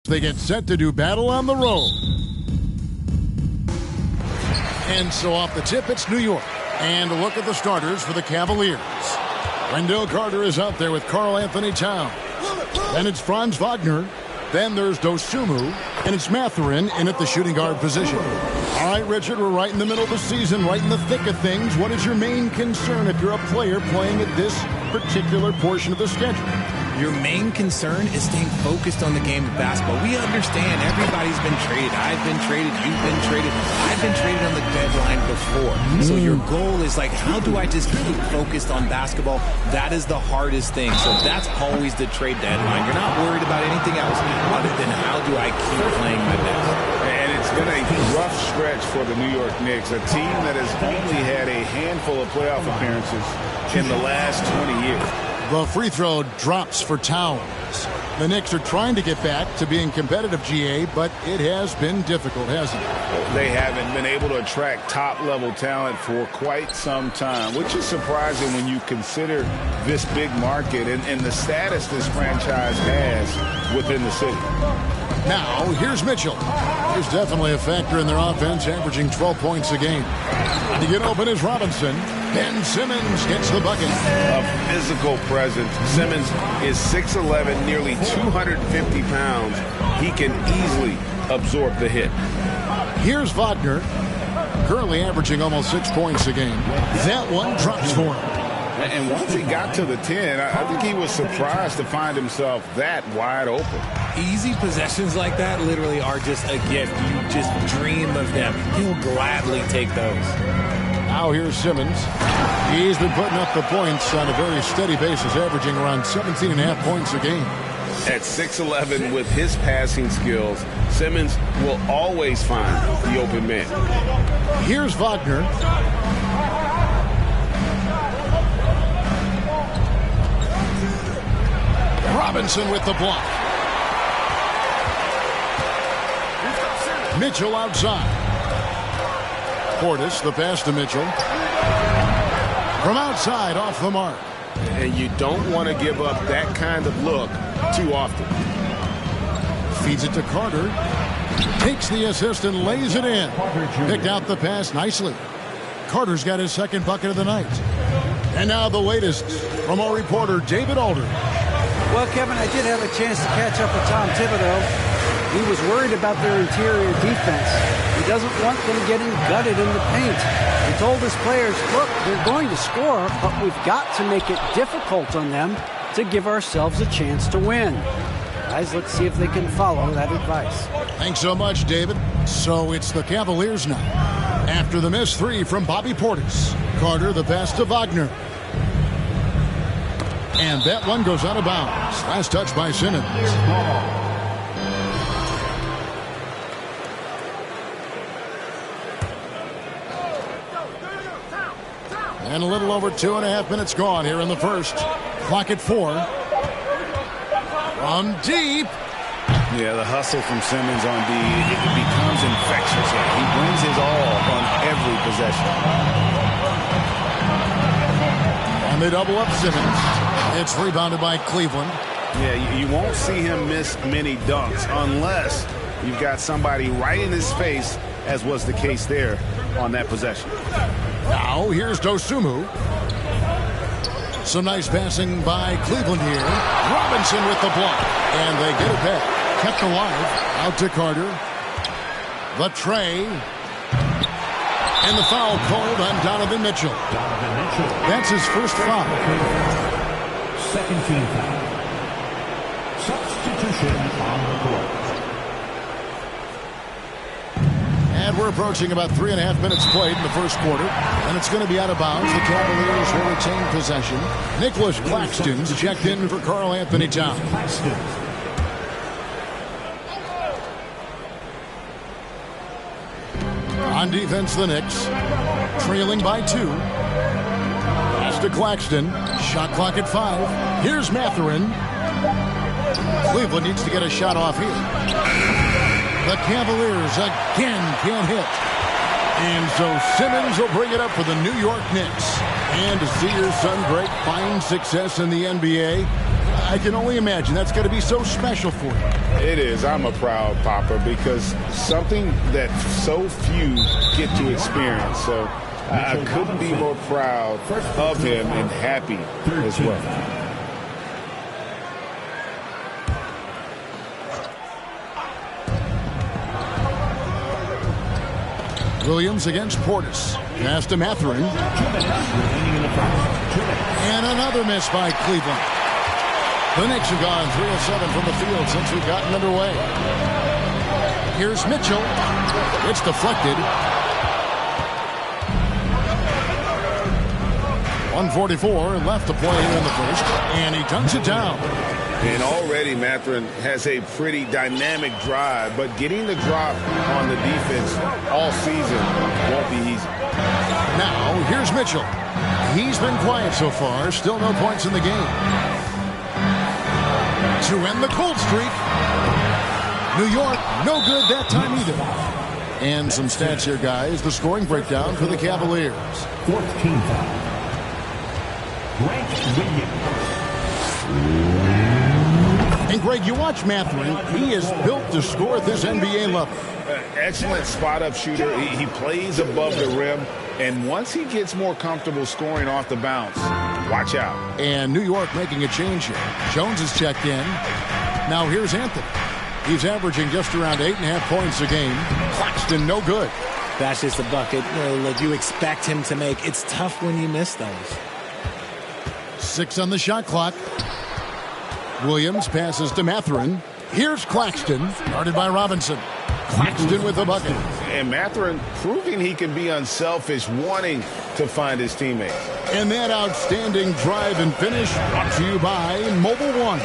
They get set to do battle on the road. And so off the tip, it's New York. And a look at the starters for the Cavaliers. Wendell Carter is out there with Karl Anthony Towns. Then it's Franz Wagner. Then there's Dosunmu. And it's Mathurin in at the shooting guard position. All right, Richard, we're right in the middle of the season, right in the thick of things. What is your main concern if you're a player playing at this particular portion of the schedule? Your main concern is staying focused on the game of basketball. We understand everybody's been traded. I've been traded. You've been traded. I've been traded on the deadline before. So your goal is like, how do I just keep focused on basketball? That is the hardest thing. So that's always the trade deadline. You're not worried about anything else other than how do I keep playing my best. And it's been a rough stretch for the New York Knicks, a team that has only had a handful of playoff appearances in the last 20 years. The free throw drops for Towns. The Knicks are trying to get back to being competitive, GA, but it has been difficult, hasn't it? They haven't been able to attract top-level talent for quite some time, which is surprising when you consider this big market and the status this franchise has within the city. Now, here's Mitchell. He's definitely a factor in their offense, averaging 12 points a game. To get open is Robinson. Ben Simmons gets the bucket. A physical presence. Simmons is 6'11", nearly 250 pounds. He can easily absorb the hit. Here's Wagner, currently averaging almost 6 points a game. That one drops for him. And once he got to the 10, I think he was surprised to find himself that wide open. Easy possessions like that literally are just a gift. You just dream of them. He'll gladly take those. Now here's Simmons. He's been putting up the points on a very steady basis, averaging around 17.5 points a game. At 6'11", with his passing skills, Simmons will always find the open man. Here's Wagner. Robinson with the block. Mitchell outside. Portis, the pass to Mitchell. From outside, off the mark. And you don't want to give up that kind of look too often. Feeds it to Carter. Takes the assist and lays it in. Picked out the pass nicely. Carter's got his second bucket of the night. And now the latest from our reporter, David Alder. Well, Kevin, I did have a chance to catch up with Tom Thibodeau. He was worried about their interior defense. He doesn't want them getting gutted in the paint. He told his players, look, they're going to score, but we've got to make it difficult on them to give ourselves a chance to win. Guys, let's see if they can follow that advice. Thanks so much, David. So it's the Cavaliers now. After the missed three from Bobby Portis. Carter, the pass to Wagner. And that one goes out of bounds. Last touch by Simmons. And a little over 2.5 minutes gone here in the first. Clock at 4. From deep. Yeah, the hustle from Simmons on D, it becomes infectious. He brings his all on every possession. And they double up Simmons. It's rebounded by Cleveland. Yeah, you won't see him miss many dunks unless you've got somebody right in his face, as was the case there on that possession. Now, here's Dosunmu. Some nice passing by Cleveland here. Robinson with the block. And they get it back. Kept alive. Out to Carter. The tray. And the foul called on Donovan Mitchell. That's his first foul. Second team foul. Substitution on the court. And we're approaching about 3.5 minutes played in the first quarter. And it's going to be out of bounds. The Cavaliers will retain possession. Nicholas Claxton's checked in for Karl Anthony Towns. On defense, the Knicks. Trailing by 2. Pass to Claxton. Shot clock at 5. Here's Mathurin. Cleveland needs to get a shot off here. The Cavaliers again can't hit. And so Simmons will bring it up for the New York Knicks. And to see your son break fine success in the NBA, I can only imagine that's got to be so special for you. It is. I'm a proud papa because something that so few get to experience. So I couldn't be more proud of him and happy as well. Williams against Portis. Pass to Mathurin. And another miss by Cleveland. The Knicks have gone 3 of 7 from the field since we've gotten underway. Here's Mitchell. It's deflected. 1:44 left to play here in the first. And he dunks it down. And already Mathurin has a pretty dynamic drive, but getting the drop on the defense all season won't be easy. Now, here's Mitchell. He's been quiet so far. Still no points in the game. To end the cold streak. New York, no good that time either. And some stats here, guys. The scoring breakdown for the Cavaliers. 14 foul. Grant Williams. And Greg, you watch Mathurin. He is built to score at this NBA level. Excellent spot-up shooter. He plays above the rim. And once he gets more comfortable scoring off the bounce, watch out. And New York making a change here. Jones is checked in. Now here's Anthony. He's averaging just around 8.5 points a game. Claxton, no good. That's just a bucket like you expect him to make. It's tough when you miss those. 6 on the shot clock. Williams passes to Mathurin. Here's Claxton, guarded by Robinson. Claxton with the bucket. And Mathurin proving he can be unselfish, wanting to find his teammates. And that outstanding drive and finish brought to you by Mobile One.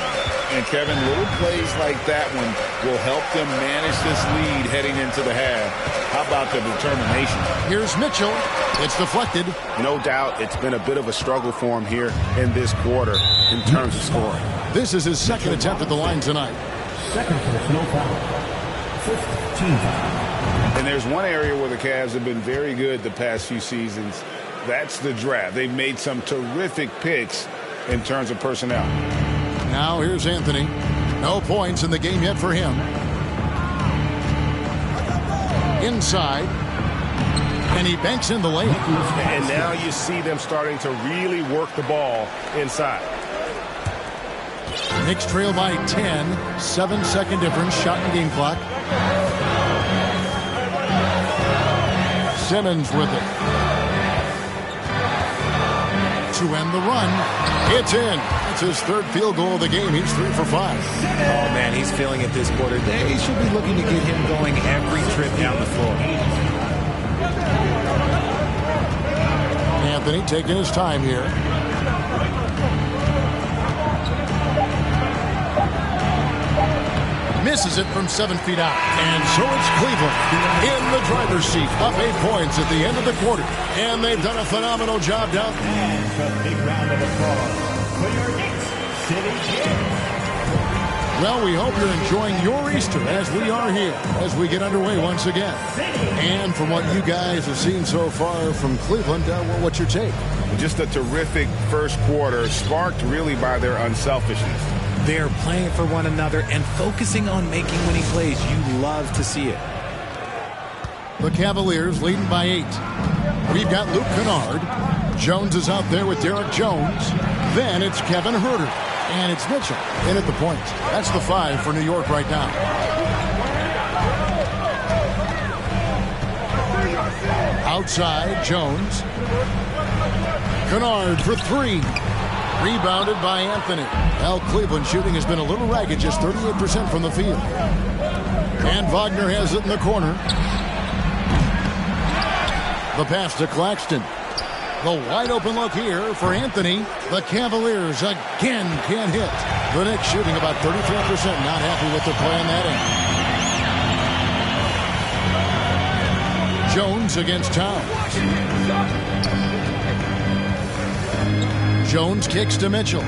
And Kevin, little plays like that one will help them manage this lead heading into the half. How about the determination? Here's Mitchell. It's deflected. No doubt it's been a bit of a struggle for him here in this quarter in terms of scoring. This is his second attempt at the line tonight. Second personal foul. 15 foul. And there's one area where the Cavs have been very good the past few seasons. That's the draft. They've made some terrific picks in terms of personnel. Now here's Anthony. No points in the game yet for him. Inside. And he banks in the layup. And now you see them starting to really work the ball inside. Knicks trail by 10. 7-second difference. Shot and game clock. Simmons with it. To end the run. It's in. It's his third field goal of the game. He's 3 for 5. Oh, man, he's feeling it this quarter. They should be looking to get him going every trip down the floor. Anthony taking his time here. Misses it from 7 feet out. And so it's Cleveland in the driver's seat. Up 8 points at the end of the quarter. And they've done a phenomenal job down. And a big round of applause for your Knicks City Kings. Well, we hope you're enjoying your Easter as we are here as we get underway once again. And from what you guys have seen so far from Cleveland, what's your take? Just a terrific first quarter, sparked really by their unselfishness. They're playing for one another and focusing on making winning plays. You love to see it. The Cavaliers leading by 8. We've got Luke Kennard. Jones is out there with Derek Jones. Then it's Kevin Huerter. And it's Mitchell in at the point. That's the 5 for New York right now. Outside, Jones. Kennard for 3. Rebounded by Anthony. Well, Cleveland shooting has been a little ragged, just 38% from the field. And Wagner has it in the corner. The pass to Claxton. The wide open look here for Anthony. The Cavaliers again can't hit. The Knicks shooting about 33%. Not happy with their play on that end. Jones against Towns. Jones kicks to Mitchell.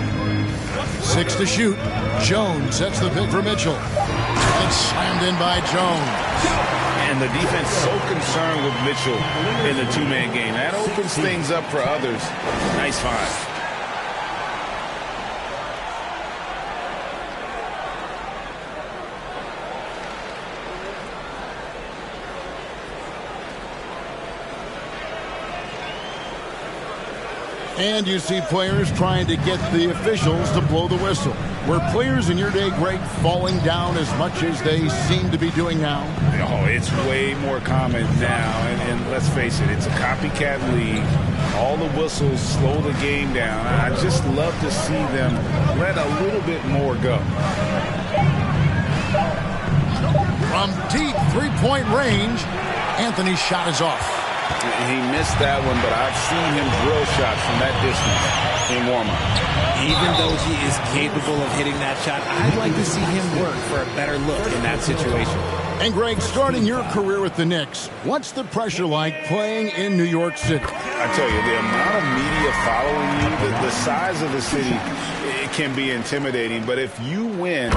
6 to shoot. Jones sets the pick for Mitchell. It's slammed in by Jones. And the defense so concerned with Mitchell in the two-man game. That opens things up for others. Nice find. And you see players trying to get the officials to blow the whistle. Were players in your day, Greg, falling down as much as they seem to be doing now? Oh, it's way more common now. And let's face it, it's a copycat league. All the whistles slow the game down. I just love to see them let a little bit more go. From deep three-point range, Anthony's shot is off. He missed that one, but I've seen him drill shots from that distance in warm-up. Even though he is capable of hitting that shot, I'd like to see him work for a better look in that situation. And Greg, starting your career with the Knicks, what's the pressure like playing in New York City? I tell you, the amount of media following you, the size of the city, it can be intimidating. But if you win,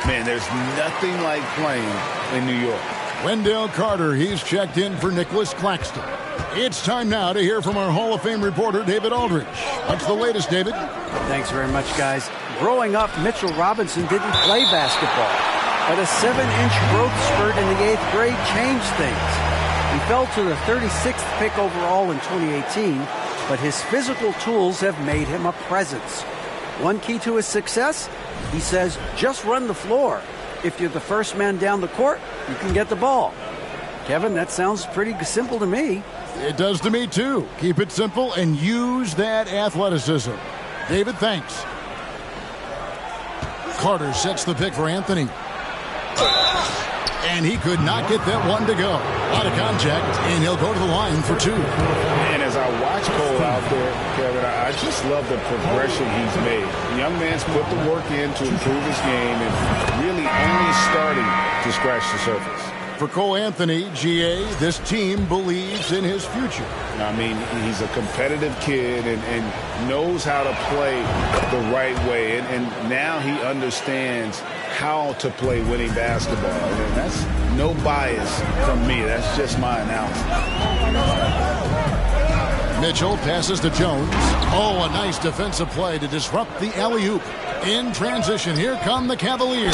man, there's nothing like playing in New York. Wendell Carter, he's checked in for Nicholas Claxton. It's time now to hear from our Hall of Fame reporter, David Aldridge. What's the latest, David? Thanks very much, guys. Growing up, Mitchell Robinson didn't play basketball, but a 7-inch growth spurt in the 8th grade changed things. He fell to the 36th pick overall in 2018, but his physical tools have made him a presence. One key to his success, he says, just run the floor. If you're the first man down the court, you can get the ball. Kevin, that sounds pretty simple to me. It does to me, too. Keep it simple and use that athleticism. David, thanks. Carter sets the pick for Anthony. And he could not get that one to go. Out of contact, and he'll go to the line for two. And as I watch Cole out there, Kevin, I just love the progression he's made. The young man's put the work in to improve his game and really only starting to scratch the surface. For Cole Anthony, GA, this team believes in his future. I mean, he's a competitive kid and knows how to play the right way. And now he understands how to play winning basketball. And that's no bias from me. That's just my analysis. Mitchell passes to Jones. Oh, a nice defensive play to disrupt the alley-oop. In transition, here come the Cavaliers.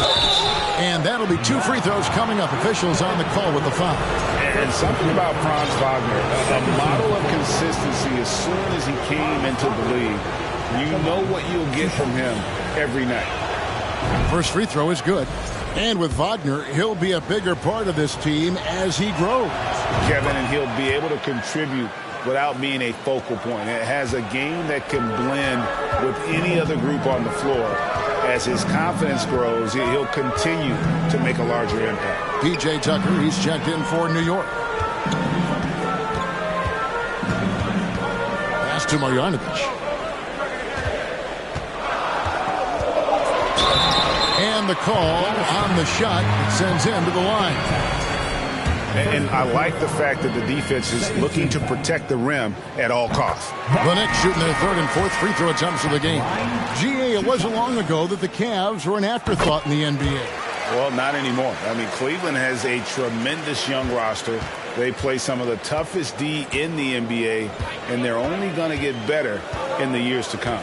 And that'll be 2 free throws coming up. Officials on the call with the foul. And something about Franz Wagner, a model of consistency. As soon as he came into the league, you know what you'll get from him every night. First free throw is good. And with Wagner, he'll be a bigger part of this team as he grows. Kevin, and he'll be able to contribute without being a focal point. It has a game that can blend with any other group on the floor. As his confidence grows, he'll continue to make a larger impact. P.J. Tucker, he's checked in for New York. Pass to Marjanovic. And the call on the shot that sends him to the line. And I like the fact that the defense is looking to protect the rim at all costs. The Knicks shooting their 3rd and 4th free throw attempts of the game. GA, it wasn't long ago that the Cavs were an afterthought in the NBA. Well, not anymore. I mean, Cleveland has a tremendous young roster. They play some of the toughest D in the NBA, and they're only going to get better in the years to come.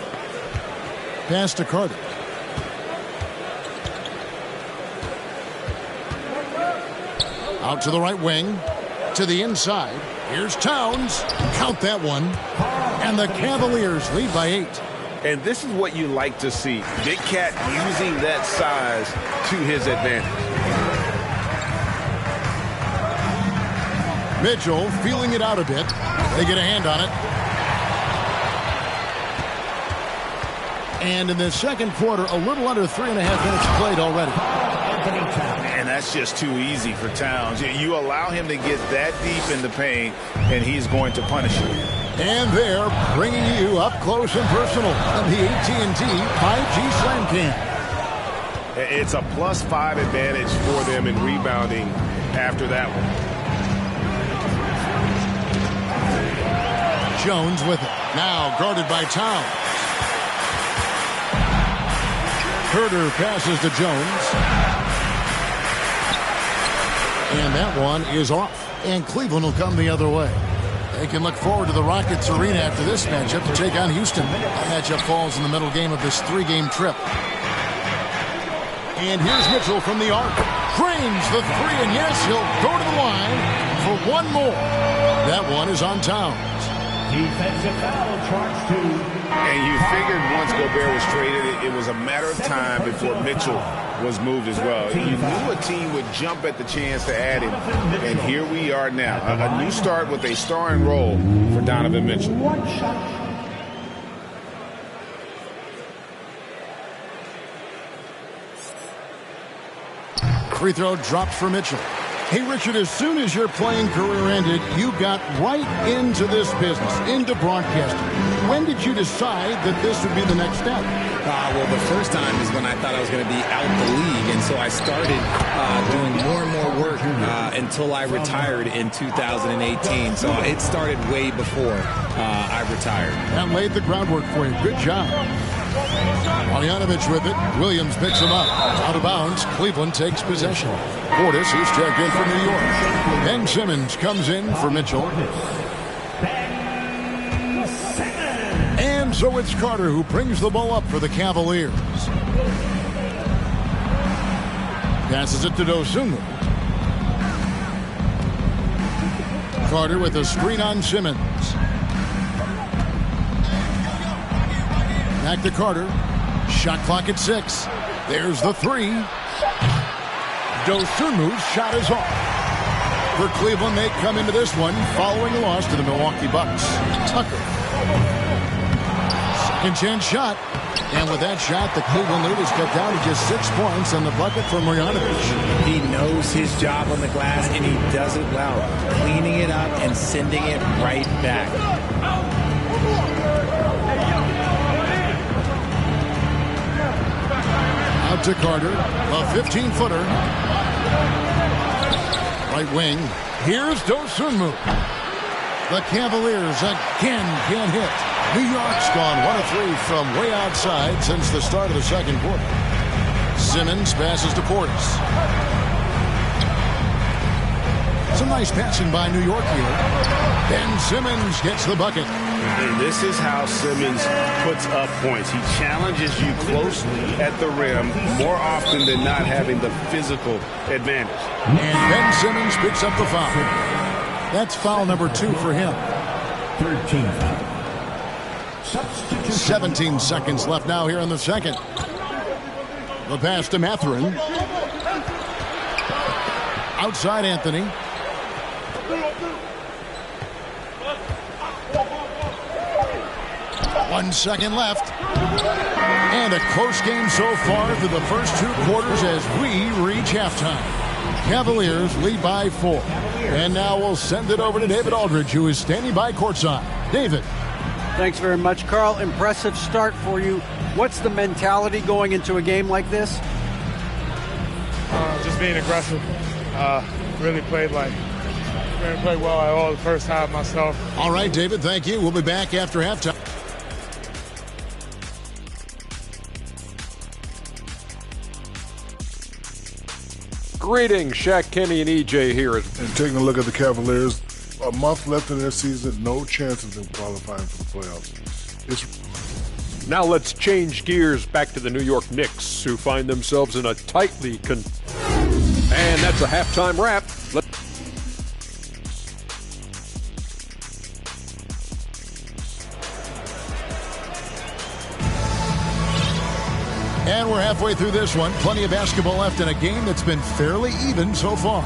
Pass to Carter. Out to the right wing, to the inside. Here's Towns. Count that one. And the Cavaliers lead by 8. And this is what you like to see. Big Cat using that size to his advantage. Mitchell feeling it out a bit. They get a hand on it. And in the second quarter, a little under 3.5 minutes played already. And that's just too easy for Towns. You allow him to get that deep in the paint, and he's going to punish you. And they're bringing you up close and personal on the AT&T 5G Slam Cam. It's a +5 advantage for them in rebounding after that one. Jones with it. Now guarded by Towns. Carter passes to Jones. And that one is off. And Cleveland will come the other way. They can look forward to the Rockets Arena after this matchup to take on Houston. That matchup falls in the middle game of this 3-game trip. And here's Mitchell from the arc. Drains the 3, and yes, he'll go to the line for one more. That one is on Towns. Defensive foul, charge 2. And you figured once Gobert was traded, it was a matter of time before Mitchell was moved as well. You knew a team would jump at the chance to add him, and here we are now. A new start with a starring role for Donovan Mitchell. One shot. Free throw dropped for Mitchell. Hey, Richard, as soon as your playing career ended, you got right into this business, into broadcasting. When did you decide that this would be the next step? Well, the first time is when I thought I was going to be out the league, and so I started doing more and more work until I retired in 2018. So it started way before I retired. That laid the groundwork for you. Good job. Marjanovic with it. Williams picks him up. Out of bounds. Cleveland takes possession. Portis, who's checked in for New York. Ben Simmons comes in for Mitchell. And so it's Carter who brings the ball up for the Cavaliers. Passes it to Dosunmu. Carter with a screen on Simmons. Back to Carter. Shot clock at 6. There's the 3. Dosunmu's shot is off. For Cleveland, they come into this one following a loss to the Milwaukee Bucks. Tucker. Second chance shot. And with that shot, the Cleveland lead is cut down to just 6 points on the bucket for Marjanovic. He knows his job on the glass, and he does it well. Cleaning it up and sending it right back. Out to Carter, a 15-footer. Right wing. Here's Dosunmu. The Cavaliers again can't hit. New York's gone 1 of 3 from way outside since the start of the second quarter. Simmons passes to Portis. Some nice passing by New York here. Ben Simmons gets the bucket. And this is how Simmons puts up points. He challenges you closely at the rim more often than not, having the physical advantage. And Ben Simmons picks up the foul. That's foul number 2 for him. 13 foul. 17 seconds left now here in the second. The pass to Mathurin. Outside Anthony. One second left. And a close game so far through the first 2 quarters as we reach halftime. Cavaliers lead by 4. And now we'll send it over to David Aldridge, who is standing by courtside. David. Thanks very much, Carl. Impressive start for you. What's the mentality going into a game like this? Just being aggressive. Really played well all the first half myself. All right, David, thank you. We'll be back after halftime. Greetings, Shaq, Kenny, and EJ here. And taking a look at the Cavaliers, a month left in their season, no chance of them qualifying for the playoffs. Now let's change gears back to the New York Knicks, who find themselves in a tightly and that's a halftime wrap. And we're halfway through this one. Plenty of basketball left in a game that's been fairly even so far.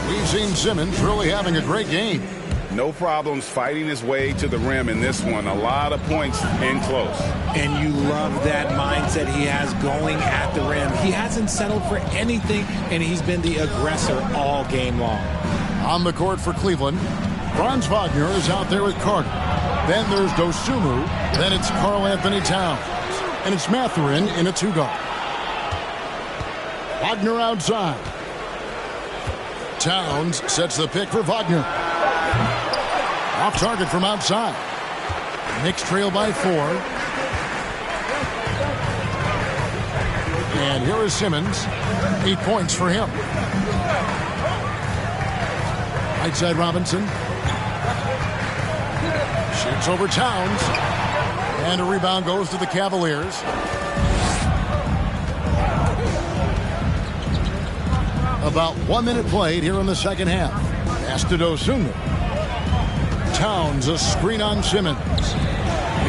We've seen Simmons really having a great game. No problems fighting his way to the rim in this one. A lot of points and close. And you love that mindset he has going at the rim. He hasn't settled for anything, and he's been the aggressor all game long. On the court for Cleveland, Franz Wagner is out there with Carter. Then there's Dosunmu. Then it's Karl Anthony Towns. And it's Mathurin in a 2-guard. Wagner outside. Towns sets the pick for Wagner. Off target from outside. Knicks trail by 4. And here is Simmons. 8 points for him. Right side Robinson. Shoots over Towns. And a rebound goes to the Cavaliers. About 1 minute played here in the second half. Pass to Dosunmu. Towns, a screen on Simmons.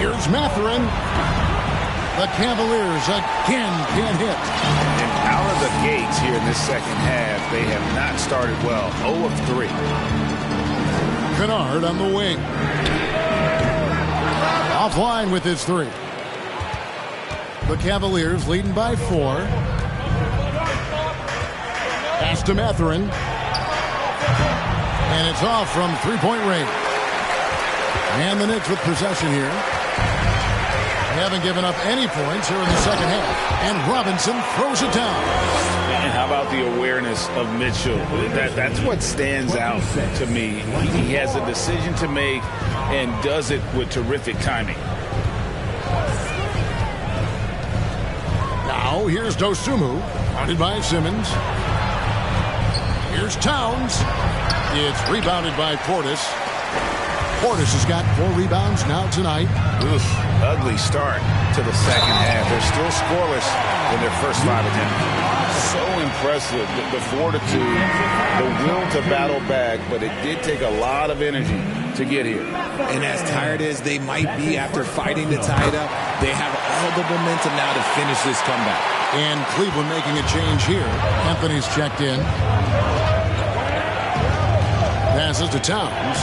Here's Mathurin. The Cavaliers again can't hit. And out of the gates here in this second half, they have not started well. 0 of 3. Kennard on the wing. Offline with his 3. The Cavaliers leading by 4. Pass to Mathurin. And it's off from three-point range. And the Knicks with possession here. They haven't given up any points here in the second half. And Robinson throws it down. And how about the awareness of Mitchell? That's what stands out to me. He has a decision to make and does it with terrific timing. Now here's Dosunmu, guarded by Simmons. Here's Towns. It's rebounded by Portis. Portis has got 4 rebounds now tonight. Oof, ugly start to the second half. They're still scoreless in their first 5 attempts. So impressive, the fortitude, the will to battle back, but it did take a lot of energy to get here. And as tired as they might be after fighting to tie it up, they have all the momentum now to finish this comeback. And Cleveland making a change here. Anthony's checked in. Passes to Towns.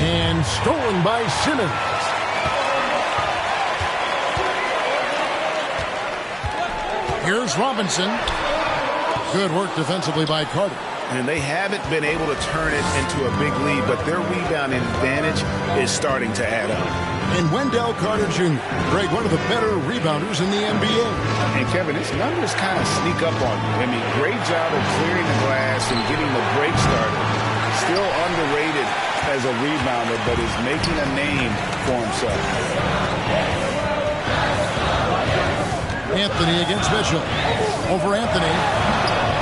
And stolen by Simmons. Here's Robinson. Good work defensively by Carter. And they haven't been able to turn it into a big lead, but their rebounding advantage is starting to add up. And Wendell Carter Jr., Greg, one of the better rebounders in the NBA. And Kevin, his numbers kind of sneak up on you. I mean, great job of clearing the glass and getting the break started. Still underrated as a rebounder, but is making a name for himself. Anthony against Mitchell. Over Anthony.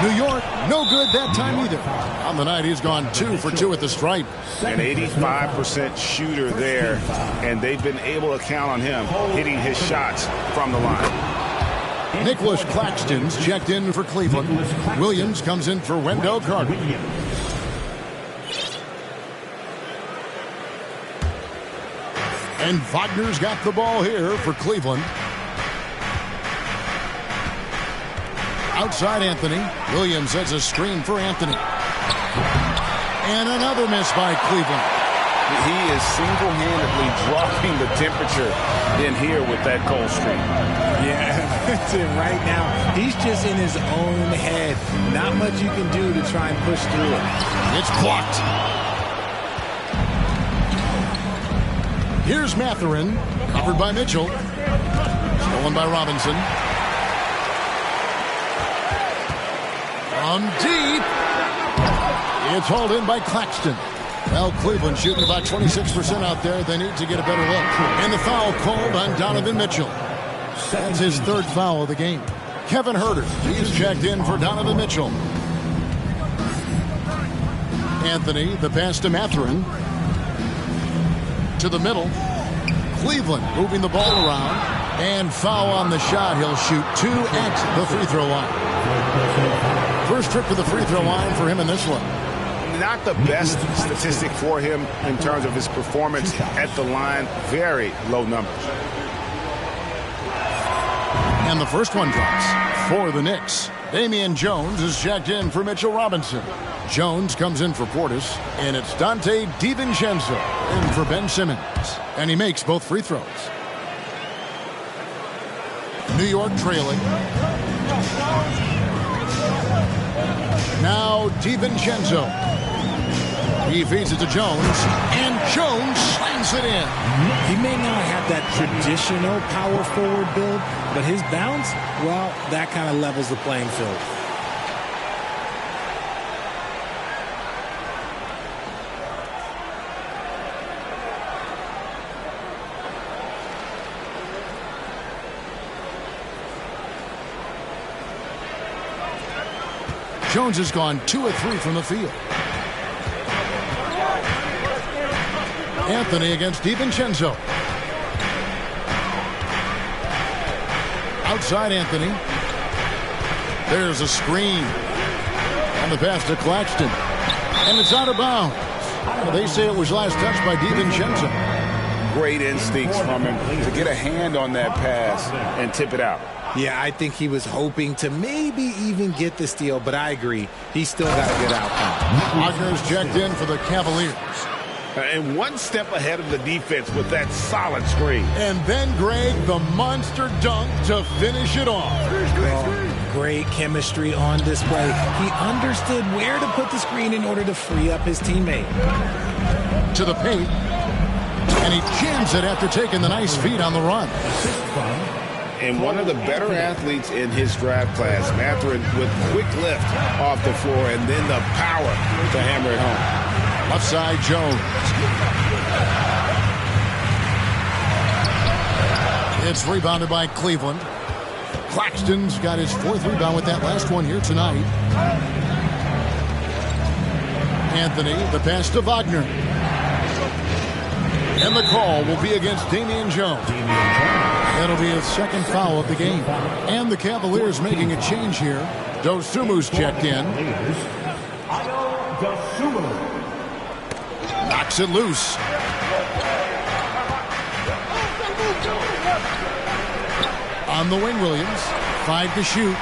New York, no good that time either. On the night, he's gone 2 for 2 at the stripe. An 85% shooter there, and they've been able to count on him hitting his shots from the line. Nicholas Claxton's checked in for Cleveland. Williams comes in for Wendell Carter. And Wagner's got the ball here for Cleveland. Outside Anthony. Williams sets a screen for Anthony. And another miss by Cleveland. He is single-handedly dropping the temperature in here with that cold streak. Yeah, that's it right now. He's just in his own head. Not much you can do to try and push through it. It's blocked. Here's Mathurin, covered by Mitchell. Stolen by Robinson. From deep. It's hauled in by Claxton. Well, Cleveland shooting about 26% out there. They need to get a better look. And the foul called on Donovan Mitchell. That's his 3rd foul of the game. Kevin Huerter, he's checked in for Donovan Mitchell. Anthony, the pass to Mathurin. To the middle. Cleveland moving the ball around. And foul on the shot. He'll shoot 2 at the free throw line. First trip to the free throw line for him in this one. Not the best statistic for him in terms of his performance at the line. Very low numbers. And the first one drops for the Knicks. Damian Jones is checked in for Mitchell Robinson. Jones comes in for Portis. And it's Dante DiVincenzo in for Ben Simmons. And he makes both free throws. New York trailing. Now DiVincenzo. He feeds it to Jones, and Jones slams it in. He may not have that traditional power forward build, but his bounce, well, that kind of levels the playing field. Jones has gone 2 of 3 from the field. Anthony against DiVincenzo. Outside Anthony. There's a screen. And the pass to Claxton. And it's out of bounds. Well, they say it was last touched by DiVincenzo. Great instincts from him to get a hand on that pass and tip it out. Yeah, I think he was hoping to maybe even get the steal, but I agree. He still got a good outcome. Wagner's checked in for the Cavaliers. And one step ahead of the defense with that solid screen. And then, Greg, the monster dunk to finish it off. Great chemistry on display. He understood where to put the screen in order to free up his teammate. To the paint. And he jams it after taking the nice feed on the run. And one of the better athletes in his draft class, Mathurin, with quick lift off the floor and then the power to hammer it home. Left side, Jones. It's rebounded by Cleveland. Claxton's got his 4th rebound with that last one here tonight. Anthony, the pass to Wagner. And the call will be against Damian Jones. That'll be his 2nd foul of the game. And the Cavaliers making a change here. Dosumu's checked in. Knocks it loose. On the wing, Williams. 5 to shoot.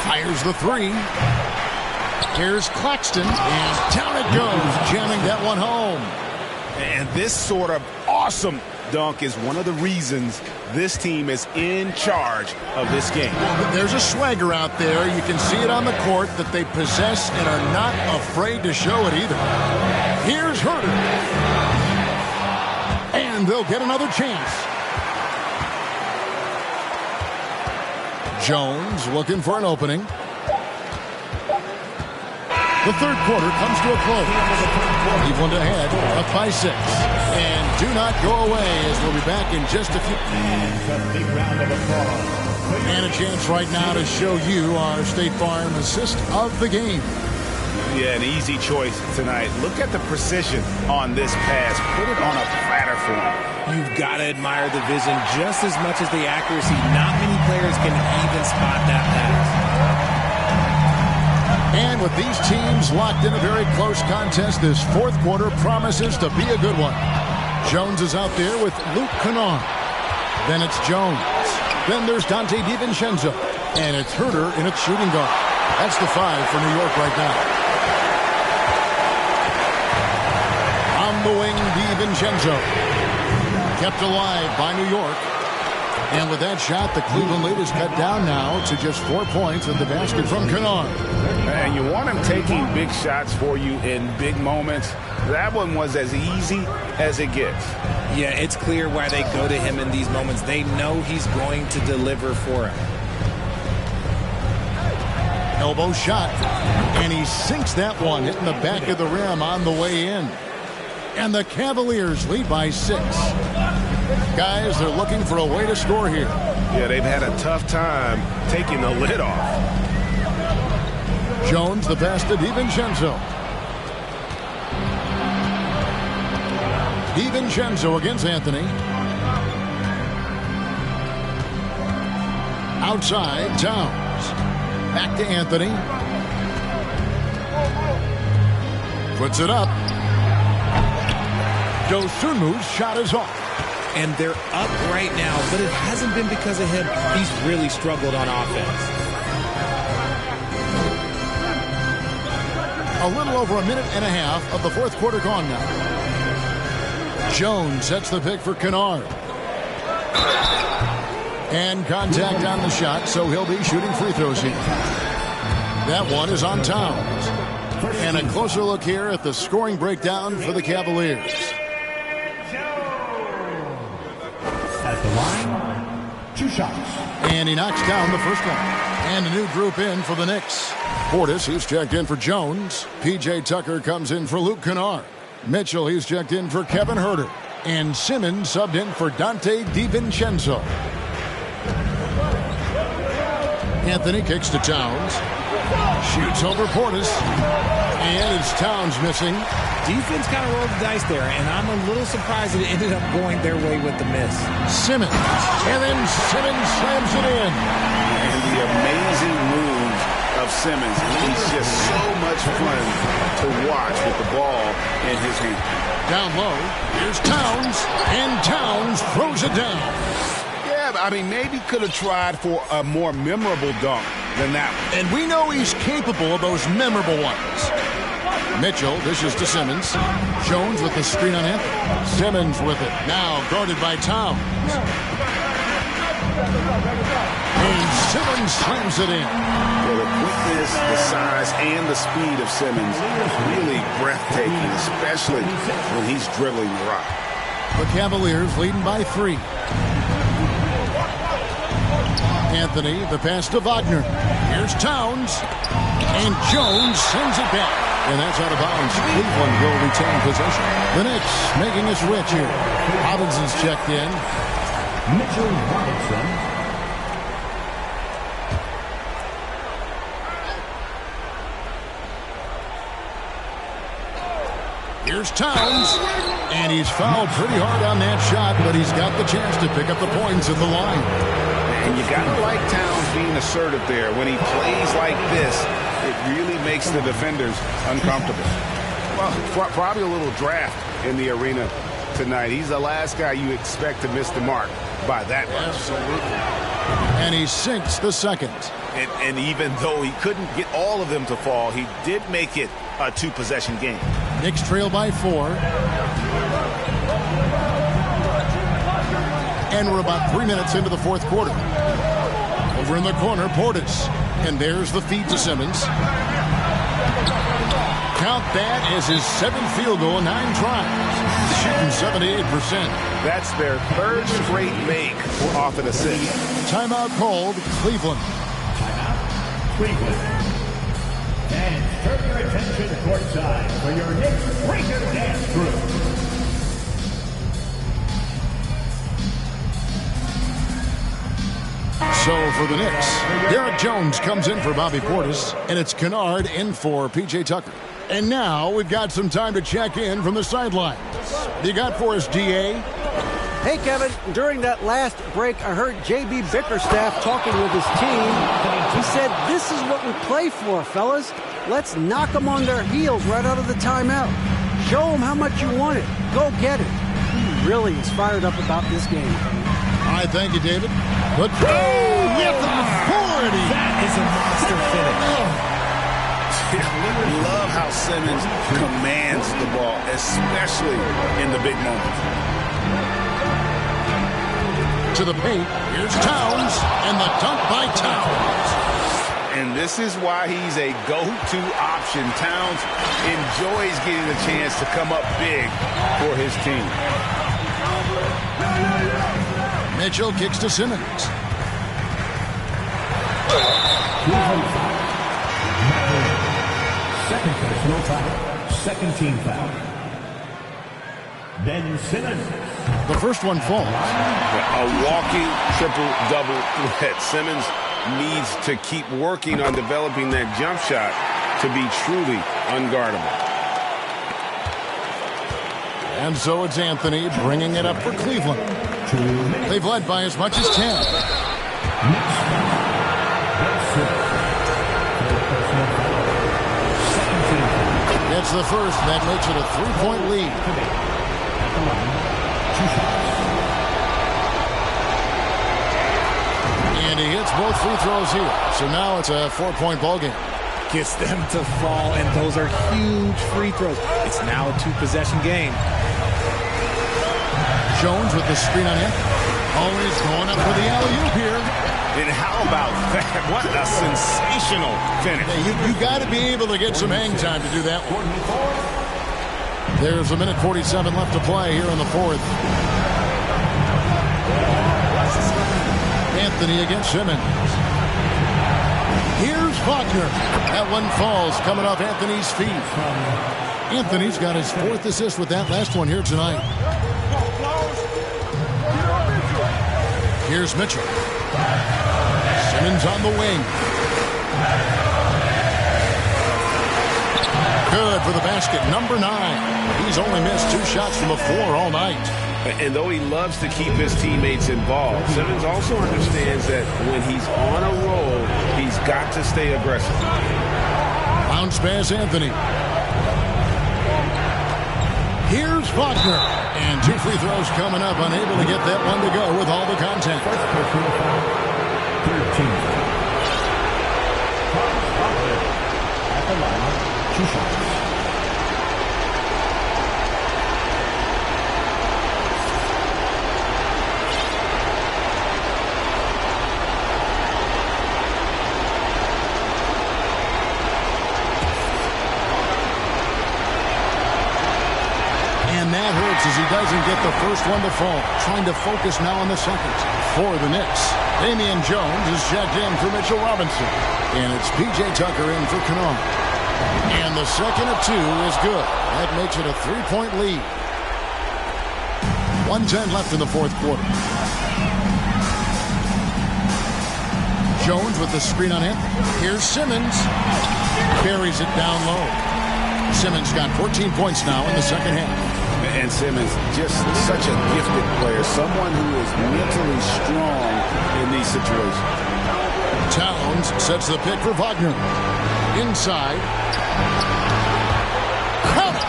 Fires the 3. Here's Claxton. And down it goes. Jamming that one home. And this sort of awesome dunk is one of the reasons this team is in charge of this game. Well, there's a swagger out there. You can see it on the court that they possess and are not afraid to show it either. Here's Herter. And they'll get another chance. Jones looking for an opening. The 3rd quarter comes to a close. Cleveland ahead, up by 6. And do not go away as we'll be back in just a few. And a chance right now to show you our State Farm assist of the game. Yeah, an easy choice tonight. Look at the precision on this pass. Put it on a platter for him. You've got to admire the vision just as much as the accuracy. Not many players can even spot that pass. And with these teams locked in a very close contest, this 4th quarter promises to be a good one. Jones is out there with Luke Kennard. Then it's Jones. Then there's Dante DiVincenzo. And it's Herter in its shooting guard. That's the 5 for New York right now. On the wing, DiVincenzo. Kept alive by New York. And with that shot, the Cleveland lead is cut down now to just 4 points at the basket from Kennard. And you want him taking big shots for you in big moments. That one was as easy as it gets. Yeah, it's clear why they go to him in these moments. They know he's going to deliver for him. Elbow shot. And he sinks that one, hitting the back of the rim on the way in. And the Cavaliers lead by 6. Guys, they're looking for a way to score here. Yeah, they've had a tough time taking the lid off. Jones, the pass to DiVincenzo. DiVincenzo against Anthony. Outside, Towns. Back to Anthony. Puts it up. Dosumu's shot is off. And they're up right now, but it hasn't been because of him. He's really struggled on offense. A little over a minute and a half of the 4th quarter gone now. Jones sets the pick for Kennard. And contact on the shot, so he'll be shooting free throws here. That one is on Towns. And a closer look here at the scoring breakdown for the Cavaliers. At the line, 2 shots. And he knocks down the first one. And a new group in for the Knicks. Portis, he's checked in for Jones. P.J. Tucker comes in for Luke Kennard. Mitchell, he's checked in for Kevin Herter. And Simmons subbed in for Dante DiVincenzo. Anthony kicks to Towns. Shoots over Portis. And it's Towns missing. Defense kind of rolled the dice there, and I'm a little surprised that it ended up going their way with the miss. Simmons. And then Simmons slams it in. And the amazing move of Simmons. And he's just so much fun to watch with the ball in his hand. Down low, here's Towns, and Towns throws it down. Yeah, I mean, maybe could have tried for a more memorable dunk than that one. And we know he's capable of those memorable ones. Mitchell dishes to Simmons. Jones with the screen on Anthony. Simmons with it. Now guarded by Towns. And Simmons slams it in. Well, the quickness, the size, and the speed of Simmons really breathtaking, especially when he's dribbling the rock. The Cavaliers leading by 3. Anthony, the pass to Wagner. Here's Towns. And Jones sends it back. And that's out of bounds. Cleveland will retain possession. The Knicks making a switch here. Robinson's checked in. Mitchell Robinson. Here's Towns. And he's fouled pretty hard on that shot, but he's got the chance to pick up the points at the line. And you got to like Towns being assertive there. When he plays like this, it really makes the defenders uncomfortable. Well, probably a little draft in the arena tonight. He's the last guy you expect to miss the mark by that much. Absolutely. And he sinks the second. And even though he couldn't get all of them to fall, he did make it a 2-possession game. Knicks trail by 4. And we're about 3 minutes into the fourth quarter. Over in the corner, Portis. And there's the feed to Simmons. Count that as his 7th field goal in 9 tries. Shooting 78%. That's their 3rd straight make off an assist. Timeout called, Cleveland. Timeout, Cleveland. And turn your attention courtside for your Knicks Breaker Dance Group. So for the Knicks, Derek Jones comes in for Bobby Portis, and it's Kennard in for P.J. Tucker. And now we've got some time to check in from the sidelines. What do you got for us, D.A.? Hey, Kevin, during that last break, I heard J.B. Bickerstaff talking with his team. He said, this is what we play for, fellas. Let's knock them on their heels right out of the timeout. Show them how much you want it. Go get it. He really is fired up about this game. All right, thank you, David. But with authority. That is a monster finish. Love how Simmons commands the ball, especially in the big moments. To the paint, here's Towns, and the dunk by Towns. And this is why he's a go-to option. Towns enjoys getting a chance to come up big for his team. Mitchell kicks to Simmons. Second personal foul. Second team foul. Ben Simmons. The first one falls. A walking triple-double threat. Simmons needs to keep working on developing that jump shot to be truly unguardable. And so it's Anthony bringing it up for Cleveland. They've led by as much as 10. It's the first. That makes it a 3-point lead. And he hits both free throws here. So now it's a 4-point ball game. Gets them to fall, and those are huge free throws. It's now a 2-possession game. Jones with the screen on him. Always going up for the alley-oop here. And how about that? What a sensational finish. You got to be able to get some hang time to do that one. There's a minute 47 left to play here in the fourth. Anthony against Simmons. Here's Wagner. That one falls coming off Anthony's feet. Anthony's got his 4th assist with that last one here tonight. Here's Mitchell. Simmons on the wing. Good for the basket. Number 9. He's only missed 2 shots from the floor all night. And though he loves to keep his teammates involved, Simmons also understands that when he's on a roll, he's got to stay aggressive. Bounce pass, Anthony. Here's Wagner. And 2 free throws coming up, unable to get that one to go with all the contact. 13. At the line, 2 shots. And that hurts as he doesn't get the first one to fall. Trying to focus now on the second. For the Knicks, Damian Jones is checked in for Mitchell Robinson. And it's P.J. Tucker in for Kennard. And the second of 2 is good. That makes it a 3-point lead. 1:10 left in the fourth quarter. Jones with the screen on him. Here's Simmons. Buries it down low. Simmons got 14 points now in the second half. And Simmons, just such a gifted player, someone who is mentally strong in these situations. Towns sets the pick for Wagner. Inside. Count it!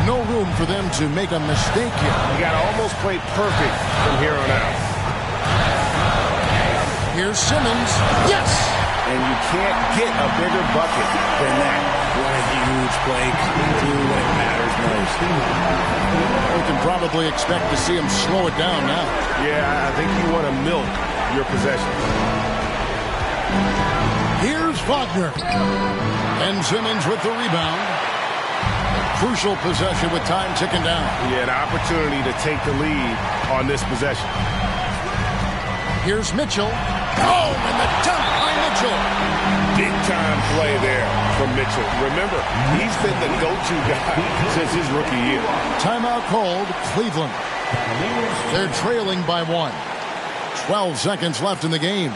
No room for them to make a mistake here. You got to almost play perfect from here on out. Here's Simmons. Yes! And you can't get a bigger bucket than that. What a huge play. Coming through when it matters most. We can probably expect to see him slow it down now. Yeah, I think you want to milk your possession. Here's Wagner. And Simmons with the rebound. Crucial possession with time ticking down. Yeah, an opportunity to take the lead on this possession. Here's Mitchell. Oh, and the dunk by Mitchell. Big time play there from Mitchell. Remember, he's been the go-to guy since his rookie year. Timeout called, Cleveland. They're trailing by 1. 12 seconds left in the game.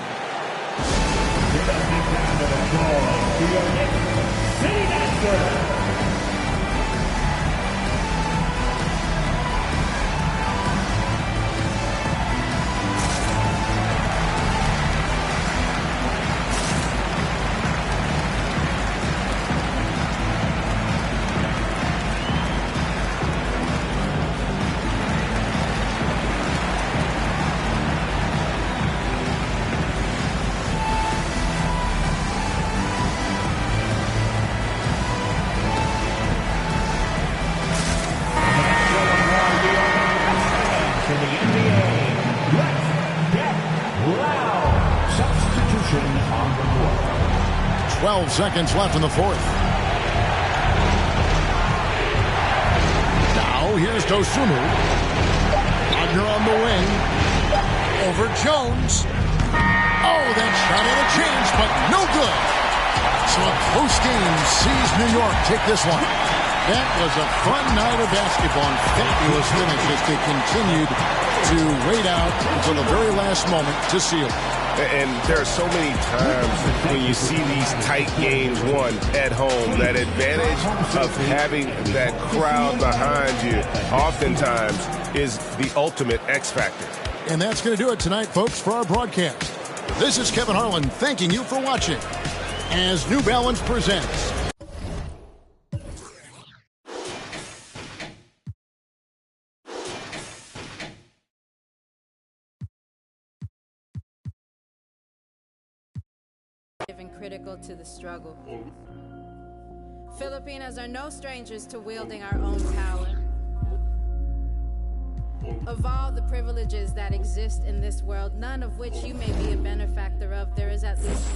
In the NBA, let's get loud. Substitution on the court. 12 seconds left in the fourth. Now here's Dosunmu. Wagner on the wing. Over Jones. Oh, that shot had a chance, but no good. So a close game sees New York take this one. That was a fun night of basketball and fabulous finish as they continued to wait out until the very last moment to seal. And there are so many times when you see these tight games won at home, that advantage of having that crowd behind you oftentimes is the ultimate X factor. And that's going to do it tonight, folks, for our broadcast. This is Kevin Harlan thanking you for watching as New Balance presents and critical to the struggle. Filipinos are no strangers to wielding our own power. Of all the privileges that exist in this world, none of which you may be a benefactor of, there is at least